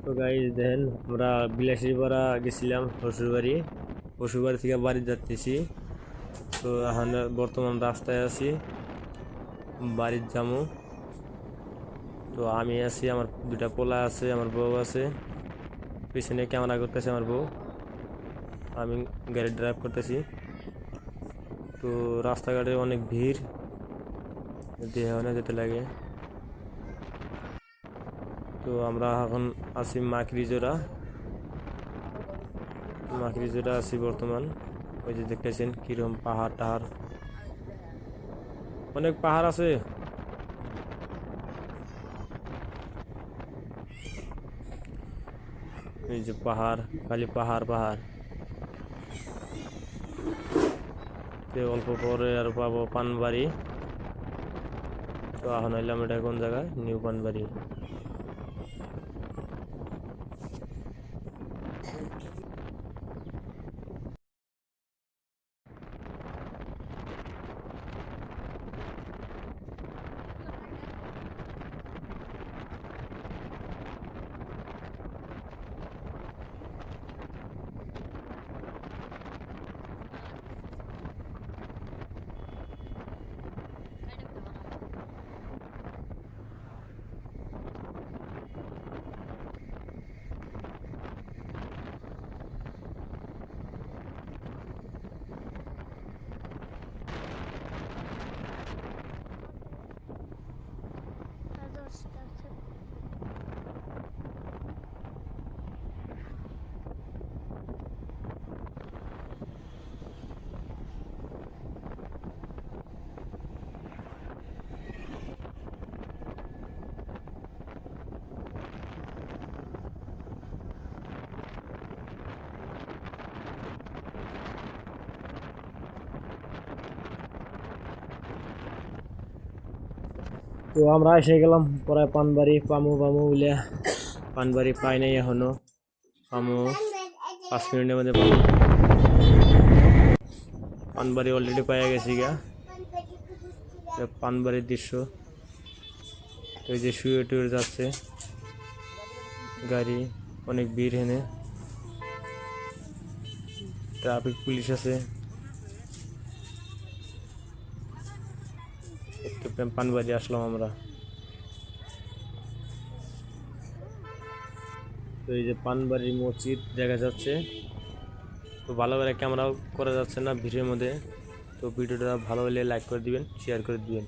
তো গাইস দেখেন আমরা বিলাসীপাড়া গেছিলাম শ্বশুরবাড়ি থেকে বাড়ি যাচ্তেছি। তো এখন বর্তমান রাস্তায় আছি, বাড়ির যামু। তো আমি আছি, আমার দুটা পোলা আছে, আমার বউ আছে, পিছনে ক্যামেরা করতেছে আমার বউ, আমি গাড়ি ড্রাইভ করতেছি। তো রাস্তাঘাটে অনেক ভিড়, দেহে অনেক যেতে লাগে। তো আমরা এখন আছি মাকড়িজোড়া আছি বর্তমান। ওই যে দেখতেছেন কিরকম পাহাড় টাহাড়, অনেক পাহাড় আছে। এই যে পাহাড়, খালি পাহাড় পাহাড়। অল্প পরে আর পাবো পানবাড়ি। তো এখন এলাম, এটা কোন জায়গায়? নিউ পানবাড়ি। তো আমরা এসে গেলাম পরে পানবাড়ি, পামু পামু বলে পানবাড়ি পাই নাই এখনো। পামু 5 মিনিটের মধ্যে পামু। পানবাড়ি অলরেডি পাইয়া গেছি গা। পানবাড়ির দৃশ্য। তো এই যে শুয়ে টুয়ে যাচ্ছে গাড়ি, অনেক ভিড়, হেনে ট্রাফিক পুলিশ আছে। পানবাড়ি আসলাম আমরা। তো এই যে পানবাড়ির মসজিদ দেখা যাচ্ছে। তো ভালো করে ক্যামেরাও করা যাচ্ছে না ভিড়ের মধ্যে। তো ভিডিওটা ভালো হলে লাইক করে দিবেন, শেয়ার করে দিবেন।